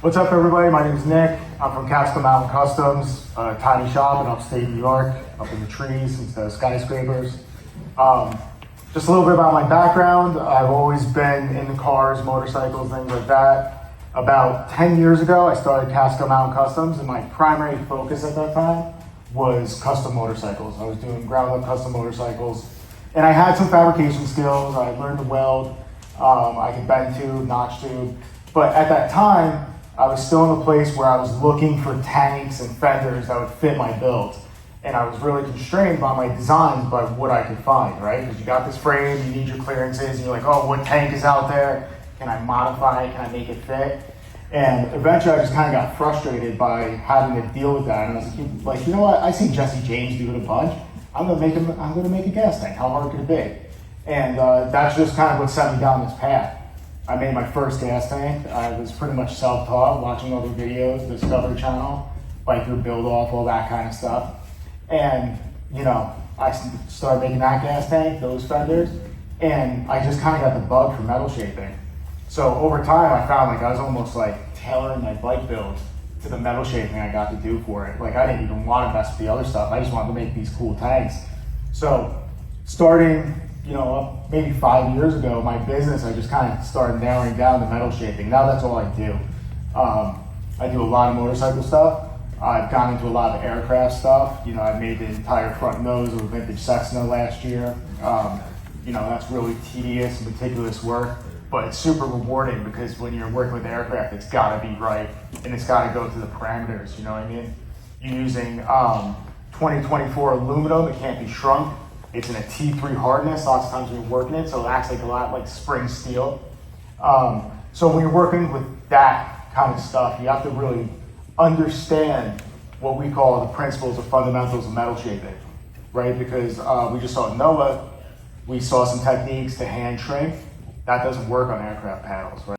What's up, everybody? My name is Nick. I'm from Casco Mountain Customs, a tiny shop in upstate New York, up in the trees instead of skyscrapers. Just a little bit about my background. I've always been into cars, motorcycles, things like that. About 10 years ago, I started Casco Mountain Customs, and my primary focus at that time was custom motorcycles. I was doing ground-up custom motorcycles, and I had some fabrication skills. I learned to weld. I could bend tube, notch tube, but at that time, I was still in a place where I was looking for tanks and fenders that would fit my build. And I was really constrained by my designs by what I could find, right? Because you got this frame, you need your clearances, and you're like, oh, what tank is out there? Can I modify it? Can I make it fit? And eventually I just kind of got frustrated by having to deal with that. And I was like, you know what? I see Jesse James do it a bunch. I'm gonna make a gas tank. How hard could it be? And that's just kind of what set me down this path. I made my first gas tank. I was pretty much self-taught, watching other videos, Discovery Channel, biker build off, all that kind of stuff. And, you know, I started making that gas tank, those fenders, and I just kind of got the bug for metal shaping. So over time, I found like I was almost like tailoring my bike build to the metal shaping I got to do for it. Like I didn't even want to mess with the other stuff. I just wanted to make these cool tanks. So starting, you know, maybe 5 years ago, my business, I just kind of started narrowing down the metal shaping. Now that's all I do. I do a lot of motorcycle stuff. I've gone into a lot of aircraft stuff. You know, I made the entire front nose of a vintage Cessna last year. You know, that's really tedious and meticulous work, but it's super rewarding because when you're working with aircraft, it's gotta be right and it's gotta go to the parameters, you know what I mean? You're using 2024 aluminum, it can't be shrunk. It's in a T3 hardness, lots of times when you're working it, so it acts like a lot like spring steel. So when you're working with that kind of stuff, you have to really understand what we call the principles or fundamentals of metal shaping, right? Because we just saw NOAA, we saw some techniques to hand shrink. That doesn't work on aircraft panels, right?